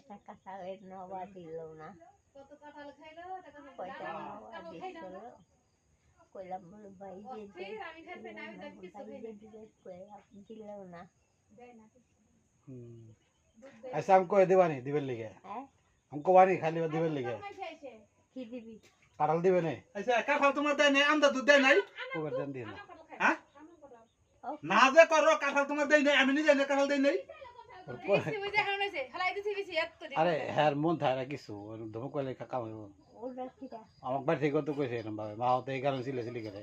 একটা কাঁঠালের নবা দিল না। কত কাঁঠাল খাইলো টাকা কয়টা নবা দিছিল কইলাম বলে বাইরে আমি খাইতে না আমি দেখ কিছু খাই দিল না। আচ্ছা हमको दिवानी दिबेल लिगे হ্যাঁ हमको वानी खाली दिबेल लिगे কি দিবি? काटल दिबे ने আচ্ছা কাঁঠাল তোমার দেয় নাই আমদা দুধ দেয় নাই ओवर देन दिन হ্যাঁ না যে করো কাঁঠাল তোমার দেয় নাই আমি নিজে কাঁঠাল দেই নাই अरे यार मन था ना किसु धमक वाले का काम ওটা কিরা? আমাক বাড়ি থেকে তো কইছে এরকম ভাবে মা হতে এই কারণ সিলে সিলি করে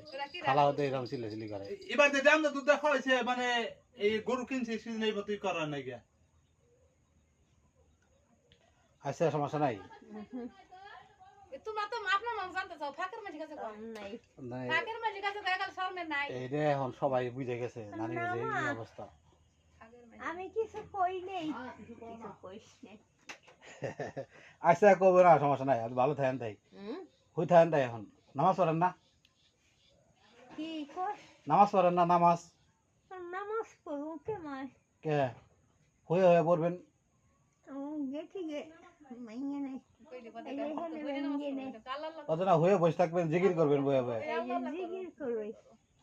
খালা হতে এরকম সিলে সিলি করে এবার যে আমদা দুধ দেখা হয়েছে মানে এই গরু কিনছে সিজনে মতই করার নাই গিয়া আচ্ছা সমস্যা নাই তোমরা তো আপনার নাম জানতে চাও ফাঁকের মাঝে কাছে কম নাই। নাই ফাঁকের মাঝে কাছে দেখাল শর্মে নাই এই রে এখন সবাই বুঝে গেছে নানি যে এই অবস্থা আমি কিছু কই নেই, কিছু কইস নেই। আচ্ছা কবে না সমস্যা নাই ভালো থাকেন তাই হই থাকেন তাই এখন নামাজ পড়েন না কি কর? নামাজ পড়েন না নামাজ নামাজ পড়ু কেমন? কে হয়ে পড়বেন গেছি গে মাইয়া নেই। অত না হয়ে বসে থাকবেন জিকির করবেন বয়ে বয়ে এই যে জিকির করবে,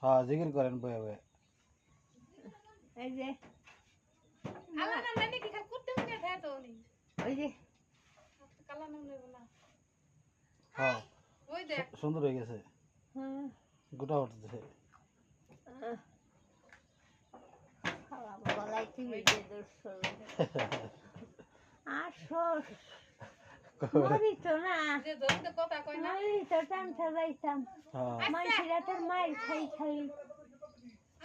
হ্যাঁ জিকির করেন বয়ে বয়ে এই যে আল্লাহ নাম নানি কি খালি করতে মনে থাকে তো উনি ওই যে কালা নাম নেব না হ্যাঁ ওই দেখ সুন্দর হয়ে গেছে হ্যাঁ গোটা উঠতেছে খাওয়া গলায় কি বেজে দূর আসো মরি তো না, যে ধরতে কথা কই না মরি তো টানতে যাইতাম। হ্যাঁ মাইসিরা তোর মায়ের খাই খালি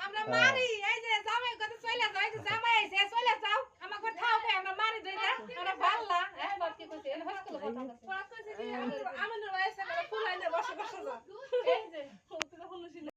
আমরা মারি এই যে জামাই কত চলে যায় যে জামাই আইছে চলে যাও আমাকে ঠাও পে আমরা মারি দেই না আমরা ভাল্লা একবার কি কইছে এর হসকুল কথা কইছে কইছে যে আমাদের বয়সে ফুল আইনে বসে বসে যা এই যে